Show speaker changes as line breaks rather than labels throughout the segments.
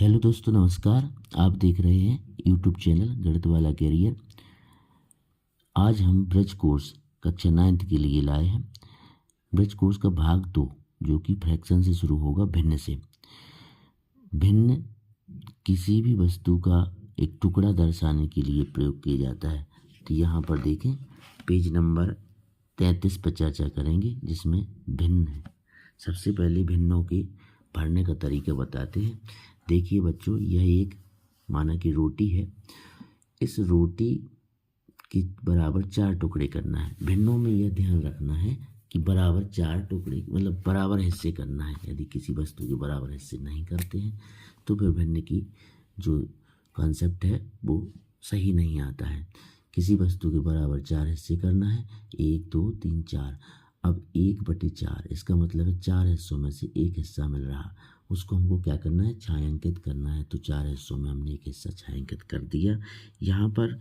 Hello दोस्तों, नमस्कार। आप देख रहे हैं यूट्यूब चैनल गणित वाला कैरियर। आज हम ब्रज कोर्स कक्षा 9th के लिए लाए हैं। ब्रज कोर्स का भाग 2 जो कि फ्रैक्शन से शुरू होगा, भिन्न से। भिन्न किसी भी वस्तु का एक टुकड़ा दर्शाने के लिए प्रयोग किया जाता है। तो यहाँ पर देखें, पेज नंबर 33 पर चर्चा करेंगे, जिसमें भिन्न है। सबसे पहले भिन्नों के भरने का तरीका बताते हैं। देखिए बच्चों, यह एक माना कि रोटी है। इस रोटी के बराबर 4 टुकड़े करना है। भिन्नों में यह ध्यान रखना है कि बराबर 4 टुकड़े मतलब बराबर हिस्से करना है। यदि किसी वस्तु के बराबर हिस्से नहीं करते हैं तो फिर भिन्न की जो कॉन्सेप्ट है वो सही नहीं आता है। किसी वस्तु के बराबर 4 हिस्से करना है, 1 2 3 4। अब 1/4, इसका मतलब है 4 हिस्सों में से एक हिस्सा मिल रहा, उसको हमको क्या करना है, छायांकित करना है। तो 4 हिस्सों में हमने एक हिस्सा छायांकित कर दिया। यहाँ पर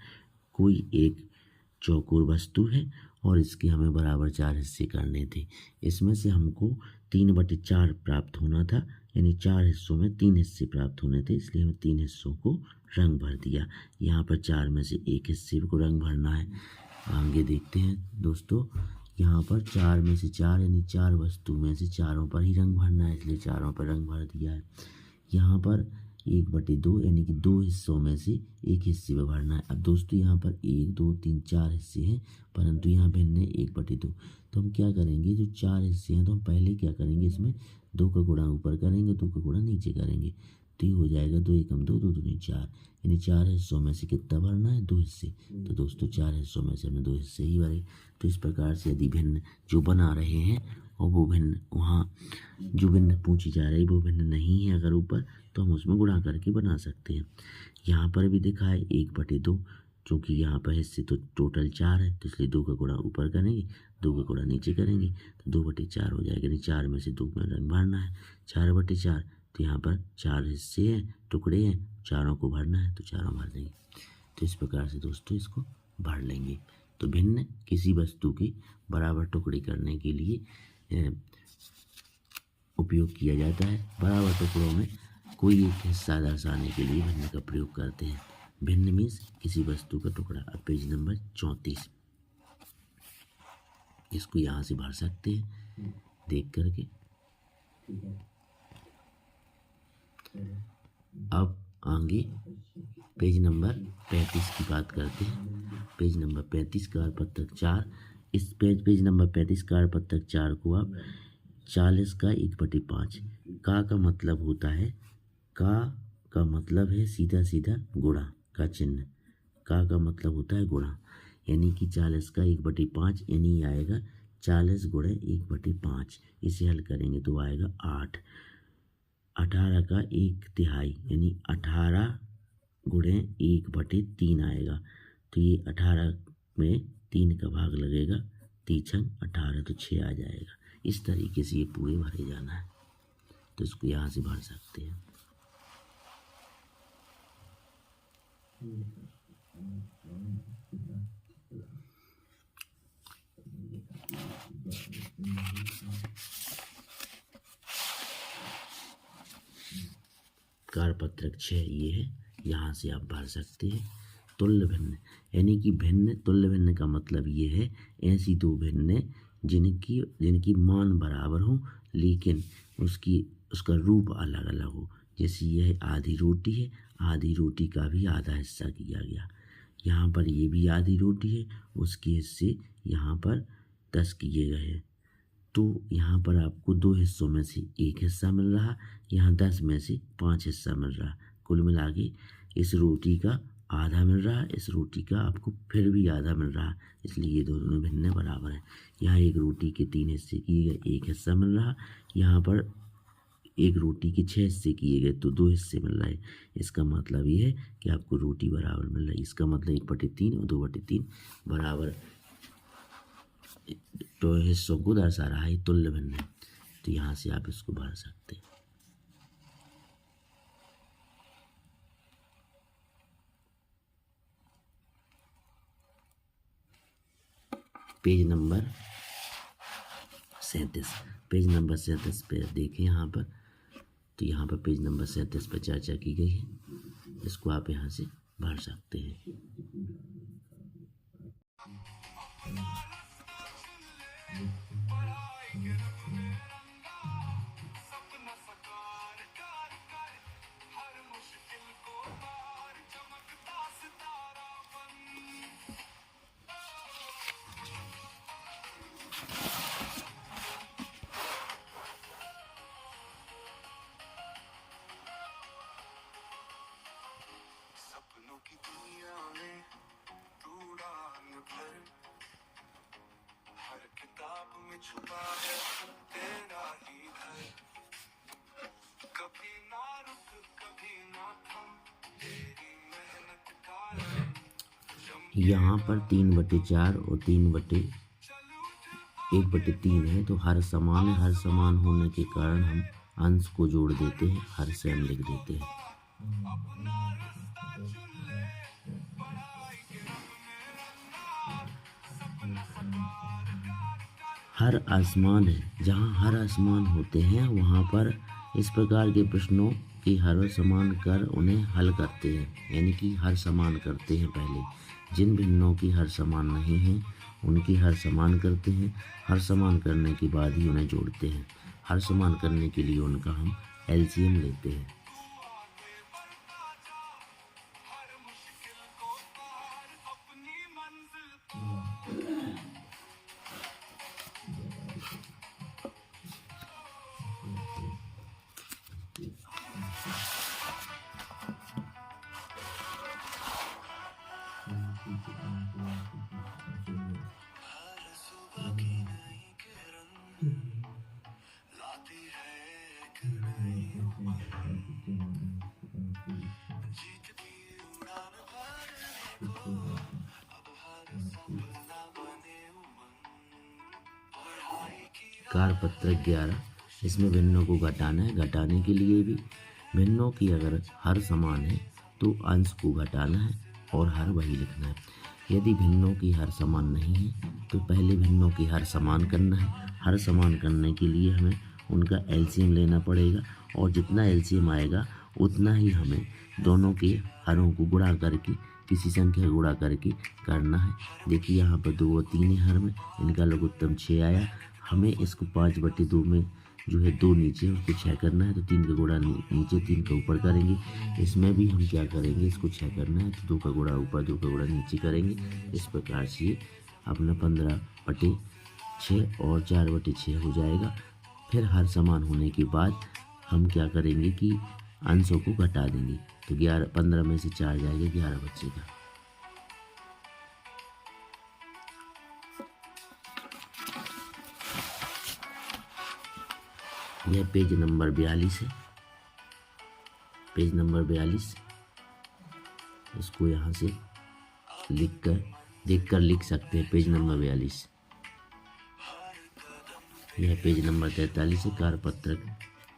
कोई एक चौकोर वस्तु है और इसके हमें बराबर 4 हिस्से करने थे। इसमें से हमको 3/4 प्राप्त होना था, यानी 4 हिस्सों में 3 हिस्से प्राप्त होने थे, इसलिए हमें 3 हिस्सों को रंग भर दिया। यहाँ पर 4 में से एक हिस्से को रंग भरना है। आगे देखते हैं दोस्तों, यहाँ पर 4 में से 4 यानी 4 वस्तु में से चारों पर ही रंग भरना है, इसलिए चारों पर रंग भर दिया है। यहाँ पर 1/2 यानी कि 2 हिस्सों में से एक हिस्से में भरना है। अब दोस्तों यहाँ पर 1 2 3 4 हिस्से हैं, परंतु यहाँ भिन्न है 1/2। तो हम क्या करेंगे, जो 4 हिस्से हैं तो हम पहले क्या करेंगे, इसमें 2 का गुणा ऊपर करेंगे, 2 का गुणा नीचे करेंगे। तो ये हो जाएगा 2 एकम 2 2 दूनी 4, यानी 4 हिस्सों में से कितना भरना है, 2 हिस्से। तो दोस्तों 4 हिस्सों में से हमने 2 हिस्से ही भरे। तो इस प्रकार से यदि भिन्न जो बना रहे हैं और वो भिन्न वहाँ जो भिन्न पूछी जा रही वो भिन्न नहीं है अगर ऊपर, तो हम उसमें गुणा करके बना सकते हैं। यहाँ पर भी दिखा है 1/2, क्योंकि यहाँ पर हिस्से तो टोटल 4 है, तो इसलिए 2 का गुणा ऊपर करेंगे, 2 का गुणा नीचे करेंगे, तो 2/4 हो जाएगा। यानी 4 में से 2 में रंग भरना है, 4/4। तो यहाँ पर 4 हिस्से हैं, टुकड़े हैं, चारों को भरना है, तो चारों भर देंगे। तो इस प्रकार से दोस्तों इसको भर लेंगे। तो भिन्न किसी वस्तु के बराबर टुकड़े करने के लिए उपयोग किया जाता है। बराबर टुकड़ों में कोई एक हिस्सा दर्शाने के लिए भिन्न का प्रयोग करते हैं। भिन्न मीन्स किसी वस्तु का टुकड़ा। अब पेज नंबर 34, इसको यहाँ से भर सकते हैं देख करके। अब आगे पेज नंबर 35 की बात करते हैं। Page number 35 कार्यपत्रक 4। इस पेज नंबर 35 कार्यपत्रक 4 को आप 40 का 1/5 का मतलब होता है, का मतलब है सीधा सीधा गुणा का चिन्ह। का मतलब होता है गुणा, यानी कि 40 का 1/5 यानी आएगा 40 गुणे 1/5। इसे हल करेंगे तो आएगा 8। 18 का 1/3 यानी 18 गुणे 1/3 आएगा। तो ये 18 में 3 का भाग लगेगा, 3 18, तो 6 आ जाएगा। इस तरीके से ये पूरे भरे जाना है। तो इसको यहाँ से भर सकते हैं। कार्यपत्रक 6 ये है, यहाँ से आप भर सकते हैं। तुल्य भिन्न, यानी कि भिन्न तुल्य भिन्न का मतलब ये है ऐसी दो भिन्न जिनकी मान बराबर हो लेकिन उसका रूप अलग अलग हो। जैसे यह आधी रोटी है, आधी रोटी का भी आधा हिस्सा किया गया। यहाँ पर ये भी आधी रोटी है, उसके हिस्से यहाँ पर 10 किए गए हैं। तो यहाँ पर आपको 2 हिस्सों में से एक हिस्सा मिल रहा, यहाँ 10 में से 5 हिस्सा मिल रहा। कुल मिला के इस रोटी का आधा मिल रहा, इस रोटी का आपको फिर भी आधा मिल रहा, इसलिए ये दोनों भिन्न बराबर है। यहाँ एक रोटी के 3 हिस्से किए गए, एक हिस्सा मिल रहा। यहाँ पर एक रोटी के 6 हिस्से किए गए तो 2 हिस्से मिल रहे। इसका मतलब ये है कि आपको रोटी बराबर मिल रही। इसका मतलब 1/3 और 2/3 बराबर तो हिस्सों को दर्शा रहा है, तुल्य भिन्न। तो यहाँ से आप इसको भर सकते हैं। पेज नंबर 37, पेज नंबर 37 पे देखें। यहाँ पर तो यहाँ पर पेज नंबर 37 पर चर्चा की गई है, इसको आप यहाँ से भर सकते हैं।
की दुनिया में तू उड़ान भर, हर किताब में छुपा है तेरा ही घर, कभी ना रुक कभी ना थम, तेरी मेहनत का रंग।
यहाँ पर 3/4 और 1/3 है, तो हर समान है। हर समान होने के कारण हम अंश को जोड़ देते हैं, हर से हम लिख देते हैं। हर आसमान है। जहाँ हर आसमान होते हैं वहाँ पर इस प्रकार के प्रश्नों की हर समान कर उन्हें हल करते हैं, यानी कि हर समान करते हैं पहले। जिन भिन्नों की हर समान नहीं है उनकी हर समान करते हैं, हर समान करने के बाद ही उन्हें जोड़ते हैं। हर समान करने के लिए उनका हम एलसीएम लेते हैं। कारपत्रक 11, इसमें भिन्नों को घटाना है। घटाने के लिए भी भिन्नों की अगर हर समान है तो अंश को घटाना है और हर वही लिखना है। यदि भिन्नों की हर समान नहीं है तो पहले भिन्नों की हर समान करना है। हर समान करने के लिए हमें उनका एलसीएम लेना पड़ेगा और जितना एलसीएम आएगा उतना ही हमें दोनों के हरों को गुणा करके किसी संख्या गुणा करके करना है। देखिए यहाँ पर 2 और 3 है हर में, इनका लघुत्तम 6 आया। हमें इसको 5/2 में जो है 2 नीचे उसको 6 करना है, तो 3 का गुणा नीचे 3 का ऊपर करेंगे। इसमें भी हम क्या करेंगे, इसको 6 करना है तो 2 का गुणा ऊपर 2 का गुणा नीचे करेंगे। इस प्रकार से ये अपना 15/6 और 4/6 हो जाएगा। फिर हर समान होने के बाद हम क्या करेंगे कि अंशों को घटा देंगे, तो 15 में से 4 जाएगा, 11 बचेगा। यह पेज नंबर 42 है। पेज नंबर 42, इसको यहाँ से देखकर लिख सकते हैं। Page number 42। यह पेज नंबर 43 है। कारपत्रक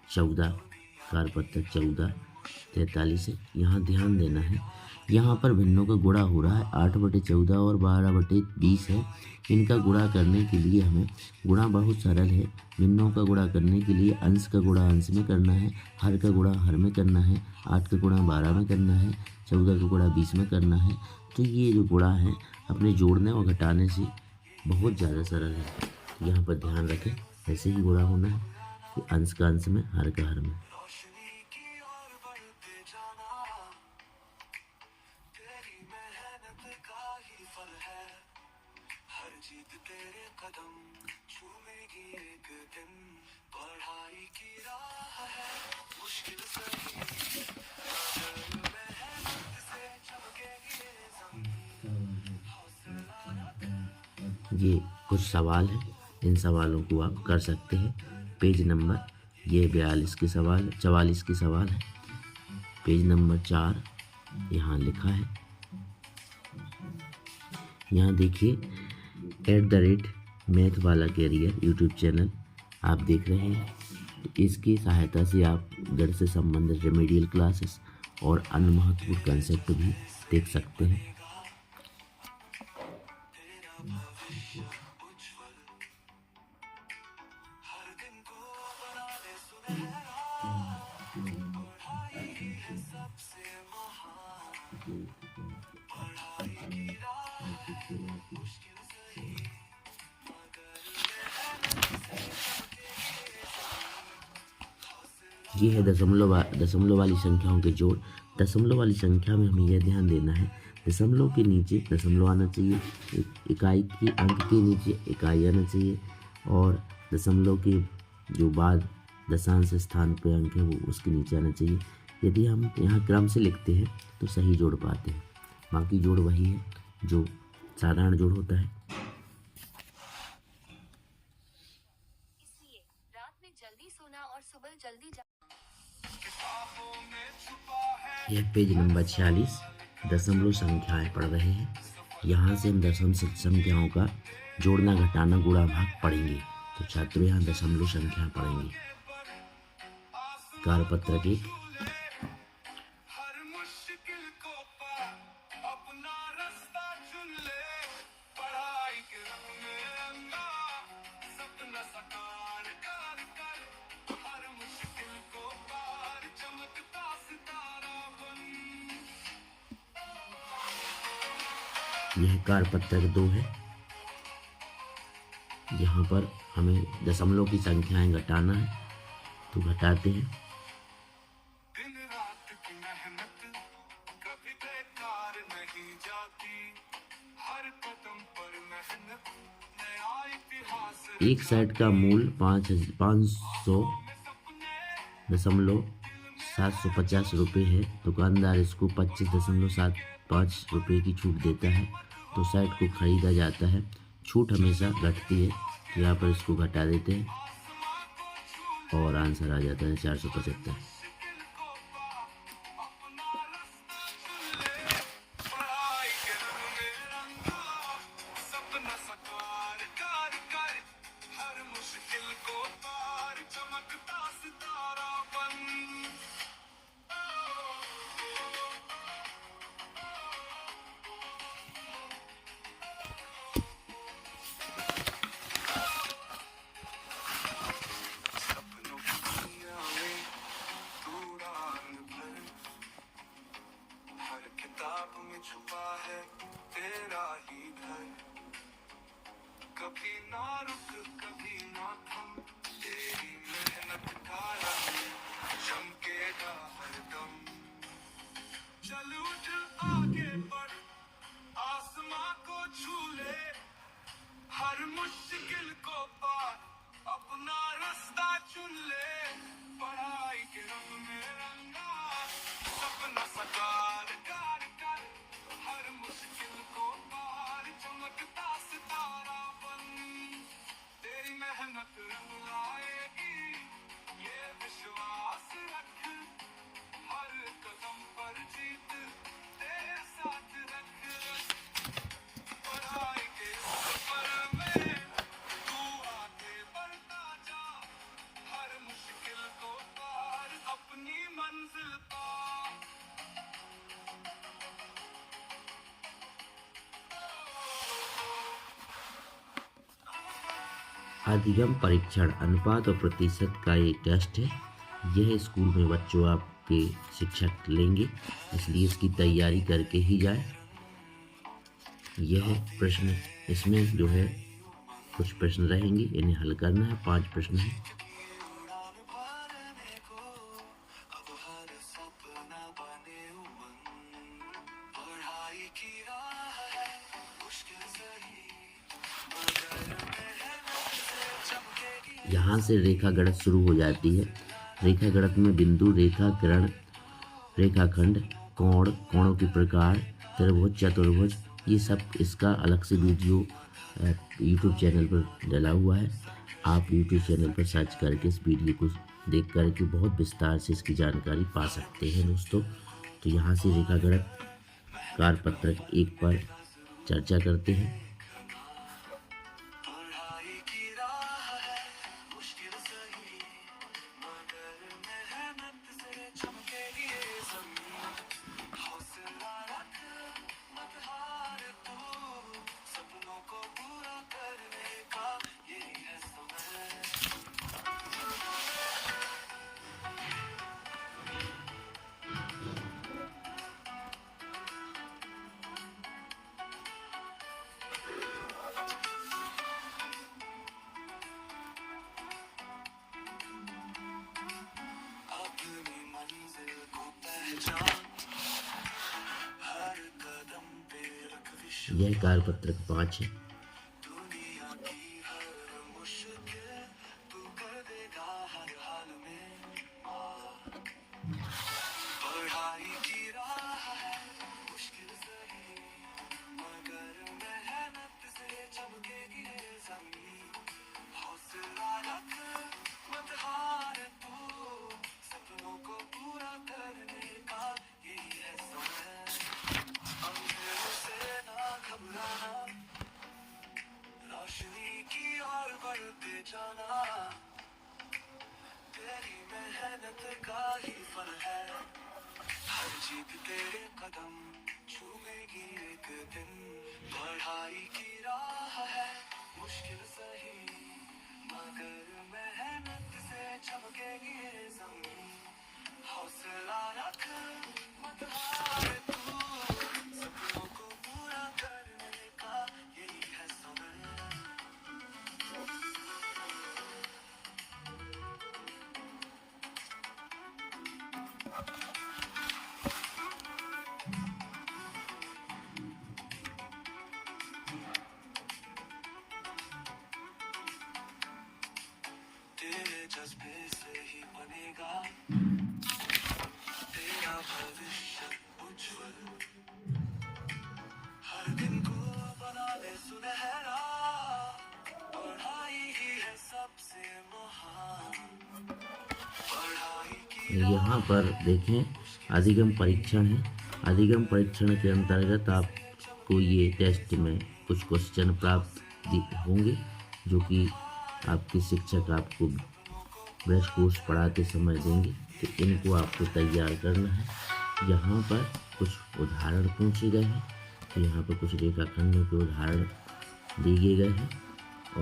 14, 43 है। यहाँ ध्यान देना है, यहाँ पर भिन्नों का गुणा हो रहा है। 8/14 और 12/20 है। इनका गुणा करने के लिए हमें गुणा बहुत सरल है। भिन्नों का गुणा करने के लिए अंश का गुणा अंश में करना है, हर का गुणा हर में करना है, 8 का गुणा 12 में करना है, 14 का गुणा 20 में करना है। तो ये जो गुणा है अपने जोड़ने और घटाने से बहुत ज़्यादा सरल है। यहाँ पर ध्यान रखें, ऐसे ही गुणा होना है कि अंश का अंश में, हर का हर में। ये कुछ सवाल हैं, इन सवालों को आप कर सकते हैं। पेज नंबर ये 44 के सवाल, 44 के सवाल है। पेज नंबर 4 यहाँ लिखा है। यहाँ देखिए @मैथ वाला कैरियर यूट्यूब चैनल आप देख रहे हैं। इसकी सहायता से आप गणित से संबंधित रेमेडियल क्लासेस और अन्य महत्वपूर्ण कंसेप्ट भी देख सकते हैं। ये है दशमलव वाली संख्याओं के जोड़। दशमलव वाली संख्या में हमें यह ध्यान देना है, दशमलव के नीचे दशमलव आना चाहिए, इकाई के अंक के नीचे इकाई आना चाहिए, और दशमलव के जो बाद दशांश स्थान पे अंक है वो उसके नीचे आना चाहिए। यदि हम यहाँ क्रम से लिखते हैं तो सही जोड़ पाते हैं, बाकी जोड़ वही है जो साधारण जोड़ होता है।
इसलिए रात में जल्दी सोना और सुबह जल्दी
यह पेज नंबर 46 दशमलव संख्याएं पढ़ रहे हैं। यहाँ से हम दशम संख्याओं का जोड़ना, घटाना, गुणा, भाग पढ़ेंगे। तो छात्रों यहाँ दशमलव संख्या पढ़ेंगे। कारपत्रक 1, यह कारपत्रक 2 है। यहाँ पर हमें दशमलव की संख्याएं घटाना है तो घटाते हैं।
दिन रात की मेहनत कभी बेकार नहीं जाती, हर कदम पर मेहनत नया इतिहास।
एक साइड का मूल 500.750 रुपये है। दुकानदार इसको 25.75 रुपये की छूट देता है, तो साइड को खरीदा जाता है। छूट हमेशा घटती है, तो यहाँ पर इसको घटा देते हैं और आंसर आ जाता है 475।
छुपा है तेरा ही घर, कभी ना रुक कभी ना थम, तेरी मेहनत का रंग चमकेगा हरदम। चल उठ आगे बढ़, आसमां को छू ले, हर मुश्किल को पार अपना रास्ता चुन ले। पढ़ाई के रंग में रंगा सपना साकार कर कर, हर मुश्किल को पार चमकता सितारा बन। तेरी मेहनत रंग लाएगी ये विश्वास रख, हर कदम पर जीत तेरे साथ रख। पढ़ाई के सफर में तू आगे बढ़ता जा, हर मुश्किल को पार अपनी मंजिल पा।
अधिगम परीक्षण अनुपात और प्रतिशत का एक टेस्ट है। यह स्कूल में बच्चों आपके शिक्षक लेंगे, इसलिए इसकी तैयारी करके ही जाए। यह प्रश्न, इसमें जो है कुछ प्रश्न रहेंगे, इन्हें हल करना है। 5 प्रश्न हैं। यहाँ से रेखा गणित शुरू हो जाती है। रेखा गणित में बिंदु, रेखा, किरण, रेखाखंड, कोण, कोणों के प्रकार, त्रिभुज, चतुर्भुज, ये सब इसका अलग से वीडियो यूट्यूब चैनल पर डला हुआ है। आप यूट्यूब चैनल पर सर्च करके इस वीडियो को देख करके बहुत विस्तार से इसकी जानकारी पा सकते हैं दोस्तों। तो यहाँ से रेखा गणित कारपत्रक 1 पर चर्चा करते हैं।
पहचान हर कदम पे रख विश्वास
यह कार्यपत्रक 5 है।
दुनिया की हर मुश्किल तू कर देगा हर हाल में पढ़ाई की राह है मुश्किल सही मगर मेहनत से चमकेगी ये जमीन हौसला रख मत हार तू सपनों को पूरा करने का यही है समय अंधेरों से ना घबराना रोशनी की ओर बढ़ते जाना तेरी मेहनत का ही फल है हर जीत तेरे कदम छूएगी एक दिन पढ़ाई की राह है मुश्किल सही मगर मेहनत से चमकेगी ये जमीन हौसला रख मत हार तू सपनों को पूरा करने का यही है समय तेरे जज्बे से ही बनेगा तेरा भविष्य उज्जवल हर दिन को बना ले सुनहरा पढ़ाई ही है सबसे महान पढ़ाई की
यहाँ पर देखें अधिगम परीक्षण है। अधिगम परीक्षण के अंतर्गत आपको ये टेस्ट में कुछ क्वेश्चन प्राप्त होंगे जो कि आपके शिक्षक आपको ब्रज कोर्स पढ़ाते समय देंगे, तो इनको आपको तैयार करना है। यहाँ पर कुछ उदाहरण पूछे गए हैं, तो यहाँ पर कुछ रेखाखंडों के उदाहरण दिए गए हैं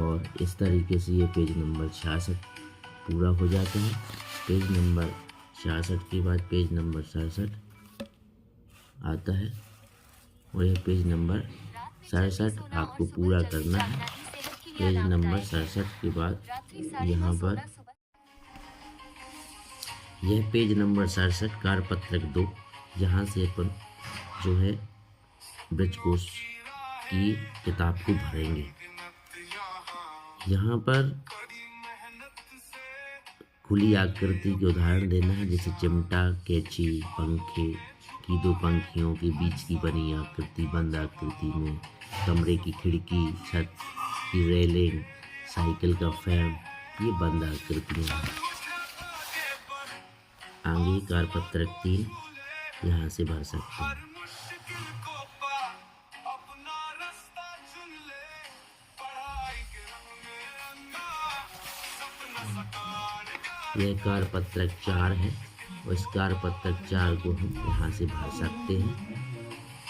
और इस तरीके से ये पेज नंबर 66 पूरा हो जाता है। पेज नंबर 66 के बाद पेज नंबर 67 आता है और यह पेज नंबर 67 आपको पूरा करना है। पेज नंबर 67 के बाद यहाँ पर यह पेज नंबर 67 कार्यपत्रक 2, यहाँ से अपन जो है ब्रज कोर्स की किताब को भरेंगे। यहाँ पर खुली आकृति के उदाहरण देना है, जैसे चिमटा, कैंची, पंखे की दो पंखियों के बीच की बनी आकृति, बंद आकृति में कमरे की खिड़की, छत की रेलिंग, साइकिल का फ्रेम, ये बंद आकृतियाँ हैं। आगे कार्यपत्रक 3 यहाँ से भर सकते हैं। यह कार्यपत्रक 4 है और इस कार्यपत्रक 4 को हम यहाँ से भर सकते हैं।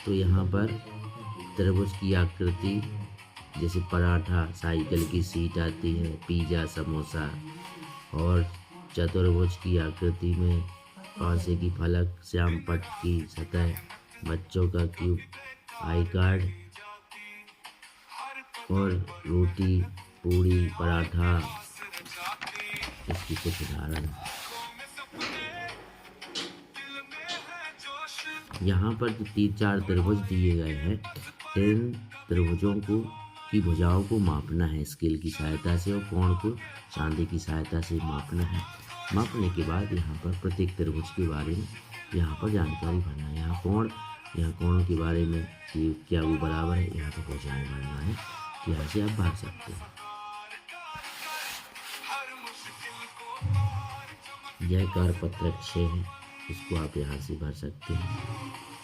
तो यहाँ पर त्रिभुज की आकृति, जैसे पराठा, साइकिल की सीट आती है, पिज़्ज़ा, समोसा, और चतुर्भुज की आकृति में पासे की फलक, श्याम पट्ट की सतह, बच्चों का क्यूब, आई कार्ड और रोटी, पूड़ी, पराठा, इसकी कुछ उदाहरण। यहाँ पर जो 3-4 त्रिभुज दिए गए हैं, इन त्रिभुजों को की भुजाओं को मापना है स्केल की सहायता से और कोण को चांदी की सहायता से मापना है। मापने के बाद यहाँ पर प्रत्येक त्रिभुज के बारे में यहाँ पर जानकारी भरना है। यहाँ कोणों के बारे में कि क्या वो बराबर है, यहाँ पर भुजाएं भरना है। यहाँ से आप भर सकते हैं। यह कार्यपत्रक 6 है, इसको आप यहाँ से भर सकते हैं।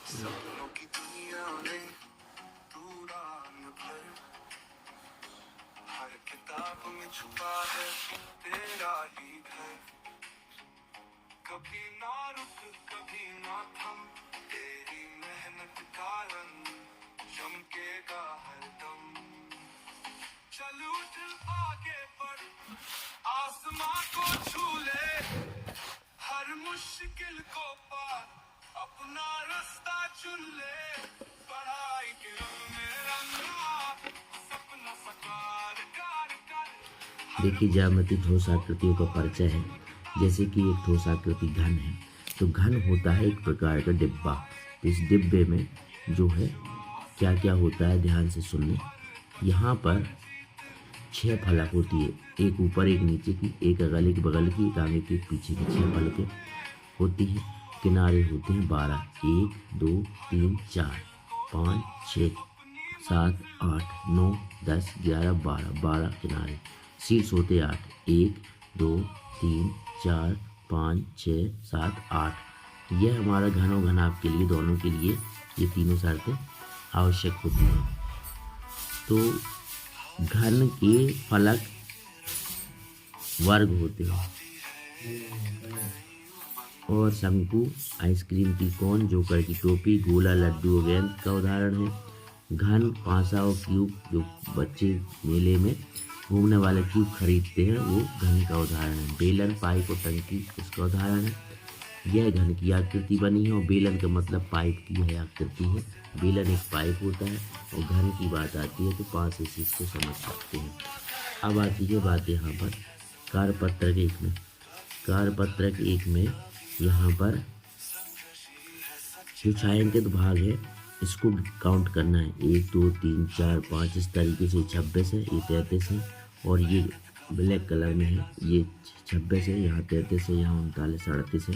सपनों की दुनिया में तू रान भर हर किताब में छुपा है तेरा ही घर कभी ना रुक कभी ना थम तेरी मेहनत का रंग चमकेगा हरदम चल उठ आगे बढ़ आसमां को छू ले हर मुश्किल को पार अपना रास्ता चुन ले पढ़ाई के रंग में रंग
देखिए, ज्यामिति ठोस आकृतियों का परिचय है। जैसे कि एक ठोस आकृति घन है, तो घन होता है एक प्रकार का डिब्बा। तो इस डिब्बे में जो है क्या क्या होता है, ध्यान से सुन लें। यहाँ पर 6 फलक होती है, एक ऊपर एक नीचे की, एक अगल एक बगल की, एक आगे की एक पीछे की, 6 फलकें होती हैं। किनारे होते हैं 12, 1 2 3 4 5 6 7 8 9 10 11 12 किनारे। शीर्ष होते 8, 1 2 3 4 5 6 7 8। यह हमारा घन और घनाभ के लिए, दोनों के लिए ये तीनों शर्तें आवश्यक होती हैं। तो घन के फलक वर्ग होते हैं, और शंकु, आइसक्रीम की कोन, जोकर की टोपी, गोला, लड्डू और गेंद का उदाहरण है। घन, पासा और क्यूब, जो बच्चे मेले में घूमने वाले क्यूब खरीदते हैं, वो घन का उदाहरण है। बेलन, पाइप और टंकी इसका उदाहरण है। यह घन की आकृति बनी है, और बेलन का मतलब पाइप की है आकृति है। बेलन एक पाइप होता है, और घन की बात आती है तो 5 इस चीज़ को समझ सकते हैं। अब आती है बात यहाँ पर कार्यपत्रक 1 में। कार्यपत्रक 1 में यहाँ पर जो छायांकित भाग है, इसको काउंट करना है। 1 2 3 4 5 इस तरीके से 26 है, ये 33 है, और ये ब्लैक कलर में है, ये 26 है, यहाँ 33 है, यहाँ 39 38 है।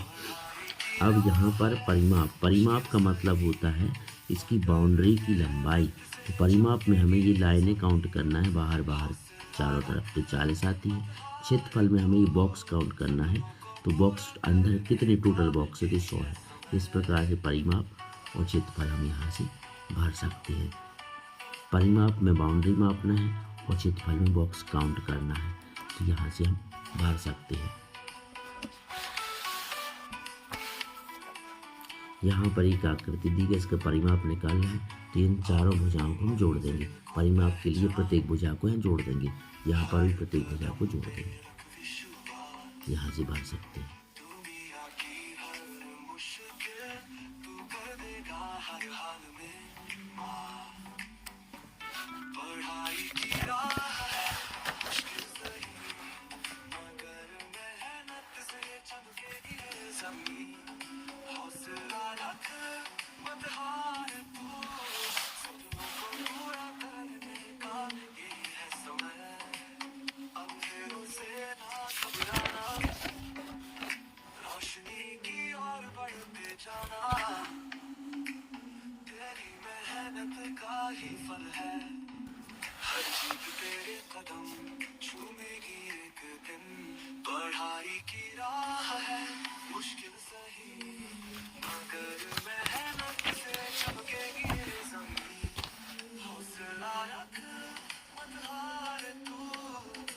अब यहाँ पर परिमाप, परिमाप का मतलब होता है इसकी बाउंड्री की लंबाई। तो परिमाप में हमें ये लाइनें काउंट करना है, बाहर बाहर चारों तरफ, तो 40 आती है। क्षेत्रफल में हमें ये बॉक्स काउंट करना है, तो बॉक्स अंदर कितने टोटल बॉक्स है, तो 100 है। इस प्रकार से परिमाप और क्षेत्रफल हम यहाँ से भर सकते हैं। परिमाप में बाउंड्री मापना है, और क्षेत्रफल में बॉक्स काउंट करना है, तो यहाँ से हम भर सकते हैं। यहाँ पर एक आकृति दी गई, इसका परिमाप निकालना है, तो इन चारों भुजाओं को हम जोड़ देंगे। परिमाप के लिए प्रत्येक भुजा को हम जोड़ देंगे, यहाँ पर भी प्रत्येक भुजा को जोड़ देंगे, यहाँ से भर सकते हैं।
तेरी मेहनत का ही फल है, हर जीत तेरे कदम चूमेगी एक दिन। पढ़ाई की राह है मुश्किल सही, मगर मेहनत से चमकेगी ये जमीन। हौसला रख, मत हार तू,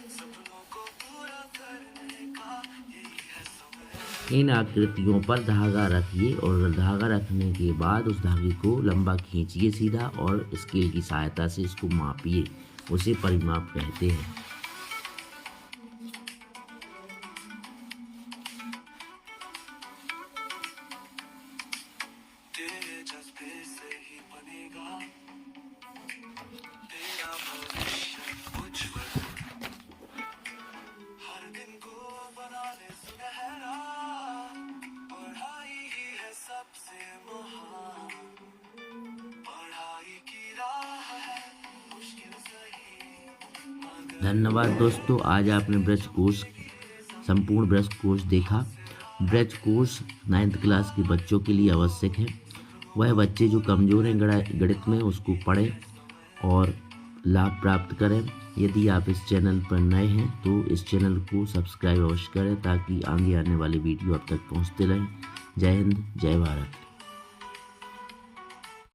सपनों को पूरा करने का यही है समय।
इन आकृतियों पर धागा रखिए, और धागा रखने के बाद उस धागे को लंबा खींचिए सीधा, और स्केल की सहायता से इसको मापिए, उसे परिमाप कहते हैं।
तेरे जज्बे से ही बनेगा तेरा भविष्य उज्ज्वल। हर दिन को बना ले सुनहरा, पढ़ाई ही है सबसे महान। पढ़ाई की राह है मुश्किल सही।
धन्यवाद दोस्तों, आज आपने ब्रज कोर्स, संपूर्ण ब्रज कोर्स देखा। ब्रज कोर्स 9th क्लास के बच्चों के लिए आवश्यक है। वह बच्चे जो कमज़ोर हैं गणित में, उसको पढ़ें और लाभ प्राप्त करें। यदि आप इस चैनल पर नए हैं तो इस चैनल को सब्सक्राइब अवश्य करें, ताकि आगे आने वाले वीडियो अब तक पहुंचते रहें। जय हिंद, जय भारत।